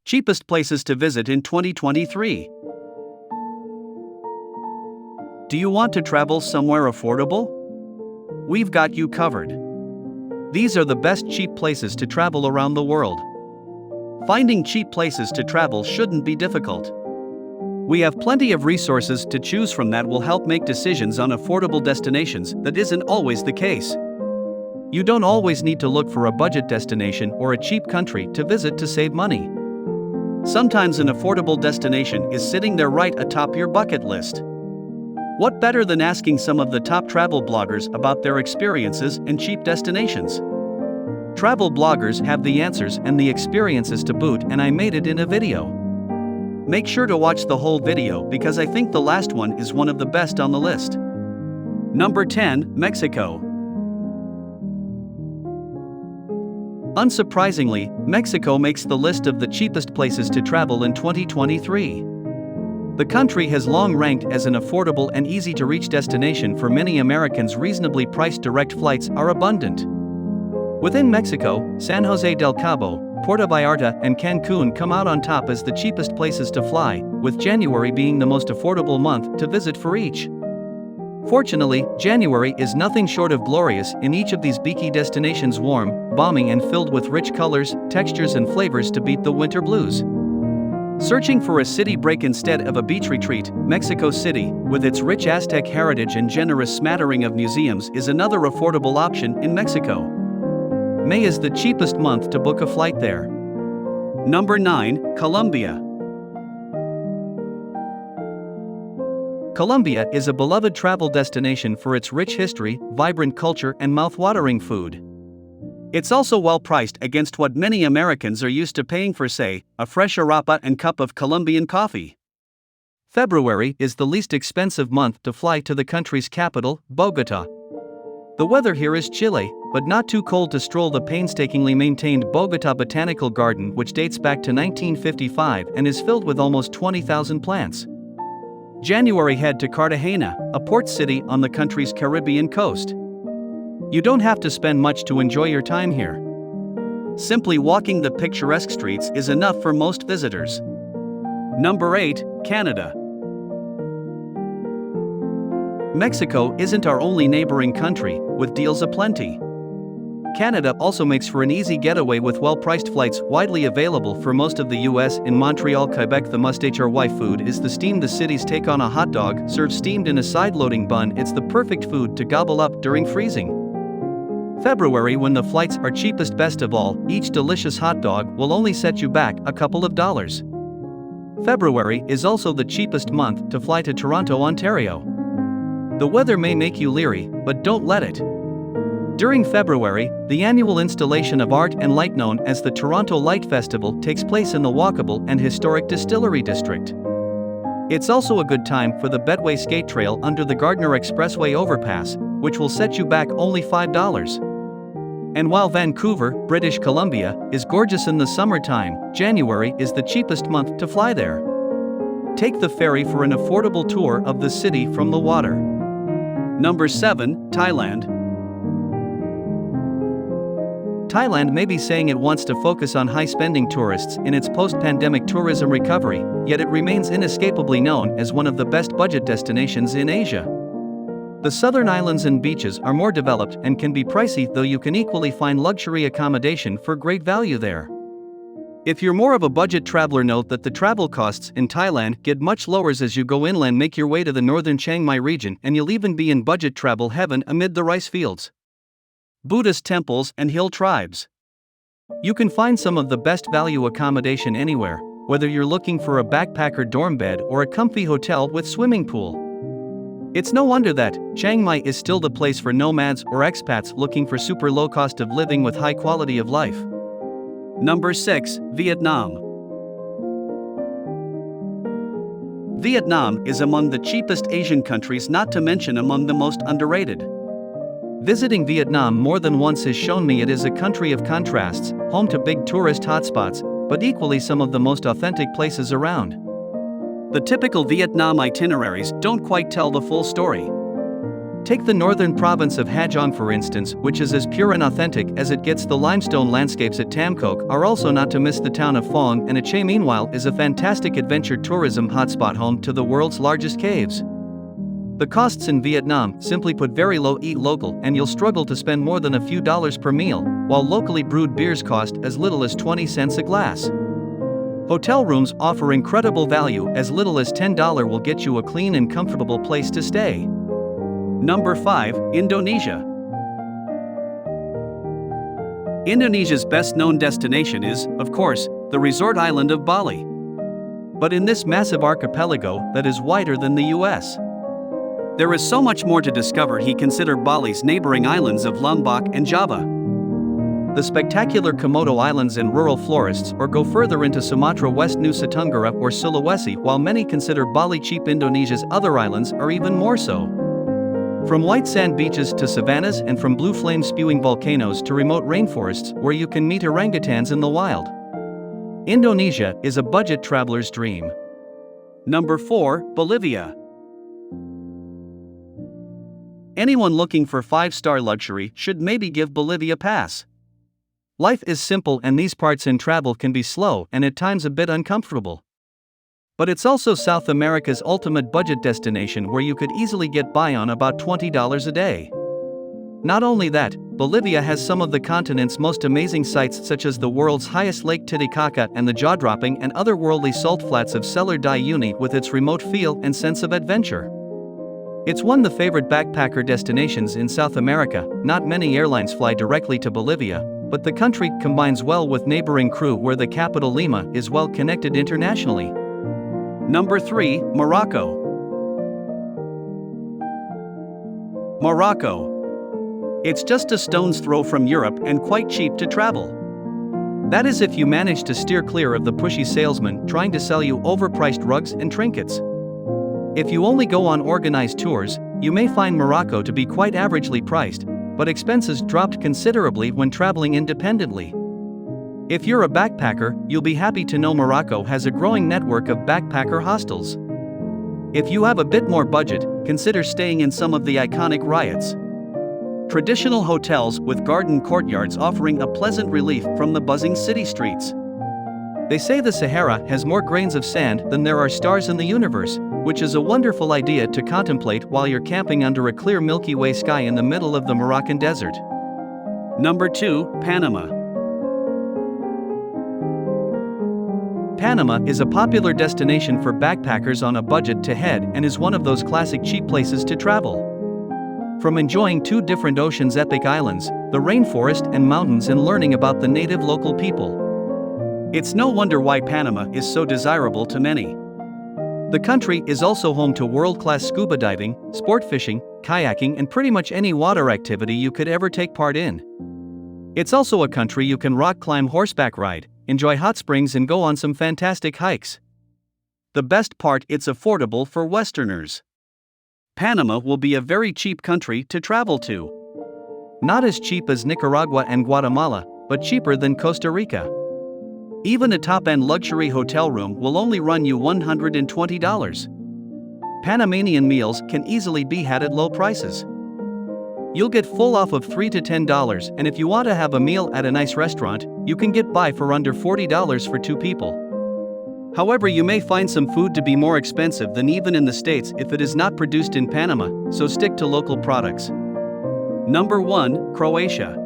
Cheapest places to visit in 2023. Do you want to travel somewhere affordable? We've got you covered. These are the best cheap places to travel around the world. Finding cheap places to travel shouldn't be difficult. We have plenty of resources to choose from that will help make decisions on affordable destinations. That isn't always the case. You don't always need to look for a budget destination or a cheap country to visit to save money. Sometimes an affordable destination is sitting there right atop your bucket list. What better than asking some of the top travel bloggers about their experiences and cheap destinations? Travel bloggers have the answers and the experiences to boot, and I made it in a video. Make sure to watch the whole video because I think the last one is one of the best on the list. Number 10, Mexico. Unsurprisingly, Mexico makes the list of the cheapest places to travel in 2023. The country has long ranked as an affordable and easy-to-reach destination for many Americans. Reasonably priced direct flights are abundant. Within Mexico, San Jose del Cabo, Puerto Vallarta, and Cancun come out on top as the cheapest places to fly, with January being the most affordable month to visit for each. Fortunately, January is nothing short of glorious in each of these beaky destinations, warm, balmy, and filled with rich colors, textures, and flavors to beat the winter blues. Searching for a city break instead of a beach retreat, Mexico City, with its rich Aztec heritage and generous smattering of museums, is another affordable option in Mexico. May is the cheapest month to book a flight there. Number 9, Colombia. Colombia is a beloved travel destination for its rich history, vibrant culture, and mouth-watering food. It's also well priced against what many Americans are used to paying for, say, a fresh arepa and cup of Colombian coffee. February is the least expensive month to fly to the country's capital, Bogota. The weather here is chilly, but not too cold to stroll the painstakingly maintained Bogota Botanical Garden, which dates back to 1955 and is filled with almost 20,000 plants. January, head to Cartagena, a port city on the country's Caribbean coast. You don't have to spend much to enjoy your time here. Simply walking the picturesque streets is enough for most visitors. Number 8, Canada. Mexico isn't our only neighboring country, with deals aplenty. Canada also makes for an easy getaway with well-priced flights widely available for most of the US. In Montreal, Quebec, the must-HRY food is the steam. The city's take on a hot dog, served steamed in a side-loading bun. It's the perfect food to gobble up during freezing. February, when the flights are cheapest. Best of all, each delicious hot dog will only set you back a couple of dollars. February is also the cheapest month to fly to Toronto, Ontario. The weather may make you leery, but don't let it. During February, the annual installation of art and light known as the Toronto Light Festival takes place in the walkable and historic Distillery District. It's also a good time for the Betway Skate Trail under the Gardiner Expressway overpass, which will set you back only $5. And while Vancouver, British Columbia, is gorgeous in the summertime, January is the cheapest month to fly there. Take the ferry for an affordable tour of the city from the water. Number 7, Thailand. Thailand may be saying it wants to focus on high-spending tourists in its post-pandemic tourism recovery, yet it remains inescapably known as one of the best budget destinations in Asia. The southern islands and beaches are more developed and can be pricey, though you can equally find luxury accommodation for great value there. If you're more of a budget traveler, note that the travel costs in Thailand get much lower as you go inland. Make your way to the northern Chiang Mai region and you'll even be in budget travel heaven amid the rice fields, Buddhist temples, and hill tribes. You can find some of the best value accommodation anywhere, whether you're looking for a backpacker dorm bed or a comfy hotel with swimming pool. It's no wonder that Chiang Mai is still the place for nomads or expats looking for super low cost of living with high quality of life. Number 6, Vietnam. Vietnam is among the cheapest Asian countries, not to mention among the most underrated. Visiting Vietnam more than once has shown me it is a country of contrasts, home to big tourist hotspots, but equally some of the most authentic places around. The typical Vietnam itineraries don't quite tell the full story. Take the northern province of Hajong for instance, which is as pure and authentic as it gets. The limestone landscapes at Tam Kok are also not to miss. The town of Phong and Aceh meanwhile is a fantastic adventure tourism hotspot home to the world's largest caves. The costs in Vietnam, simply put, very low. Eat local and you'll struggle to spend more than a few dollars per meal, while locally brewed beers cost as little as 20 cents a glass. Hotel rooms offer incredible value. As little as $10 will get you a clean and comfortable place to stay. Number 5, Indonesia. Indonesia's best-known destination is, of course, the resort island of Bali. But in this massive archipelago that is wider than the US, there is so much more to discover. Consider Bali's neighboring islands of Lombok and Java, the spectacular Komodo Islands and rural forests, or go further into Sumatra, West Nusa Tenggara or Sulawesi. While many consider Bali cheap, Indonesia's other islands are even more so. From white sand beaches to savannas, and from blue flame spewing volcanoes to remote rainforests where you can meet orangutans in the wild, Indonesia is a budget traveler's dream. Number 4, Bolivia. Anyone looking for 5-star luxury should maybe give Bolivia a pass. Life is simple and these parts in travel can be slow and at times a bit uncomfortable. But it's also South America's ultimate budget destination where you could easily get by on about $20 a day. Not only that, Bolivia has some of the continent's most amazing sights, such as the world's highest Lake Titicaca and the jaw-dropping and otherworldly salt flats of Salar de Uyuni, with its remote feel and sense of adventure. It's one of the favorite backpacker destinations in South America. Not many airlines fly directly to Bolivia, but the country combines well with neighboring Peru, where the capital Lima is well connected internationally. Number 3, Morocco. Morocco. It's just a stone's throw from Europe and quite cheap to travel. That is, if you manage to steer clear of the pushy salesman trying to sell you overpriced rugs and trinkets. If you only go on organized tours, you may find Morocco to be quite averagely priced, but expenses dropped considerably when traveling independently. If you're a backpacker, you'll be happy to know Morocco has a growing network of backpacker hostels. If you have a bit more budget, consider staying in some of the iconic riots, traditional hotels with garden courtyards offering a pleasant relief from the buzzing city streets. They say the Sahara has more grains of sand than there are stars in the universe, which is a wonderful idea to contemplate while you're camping under a clear Milky Way sky in the middle of the Moroccan desert. Number 2, Panama. Panama is a popular destination for backpackers on a budget to head and is one of those classic cheap places to travel. From enjoying 2 different oceans, epic islands, the rainforest and mountains, and learning about the native local people, it's no wonder why Panama is so desirable to many. The country is also home to world-class scuba diving, sport fishing, kayaking, and pretty much any water activity you could ever take part in. It's also a country you can rock climb, horseback ride, enjoy hot springs, and go on some fantastic hikes. The best part, it's affordable for Westerners. Panama will be a very cheap country to travel to. Not as cheap as Nicaragua and Guatemala, but cheaper than Costa Rica. Even a top-end luxury hotel room will only run you $120. Panamanian meals can easily be had at low prices. You'll get full off of $3 to $10, and if you want to have a meal at a nice restaurant, you can get by for under $40 for 2 people. However, you may find some food to be more expensive than even in the States if it is not produced in Panama, so stick to local products. Number 1, Croatia.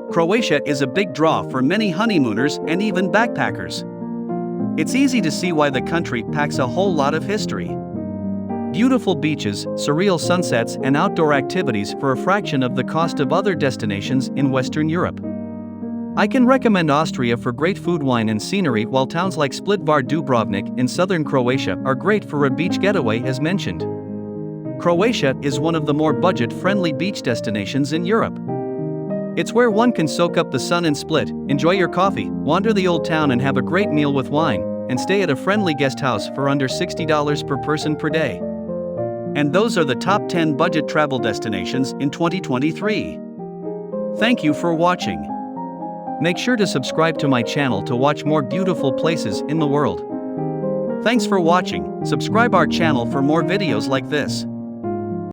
Croatia is a big draw for many honeymooners and even backpackers. It's easy to see why the country packs a whole lot of history. Beautiful beaches, surreal sunsets, and outdoor activities for a fraction of the cost of other destinations in Western Europe. I can recommend Austria for great food, wine, and scenery, while towns like Split var Dubrovnik in southern Croatia are great for a beach getaway, as mentioned. Croatia is one of the more budget-friendly beach destinations in Europe. It's where one can soak up the sun in Split, enjoy your coffee, wander the old town, and have a great meal with wine, and stay at a friendly guest house for under $60 per person per day. And those are the top 10 budget travel destinations in 2023. Thank you for watching. Make sure to subscribe to my channel to watch more beautiful places in the world. Thanks for watching. Subscribe our channel for more videos like this.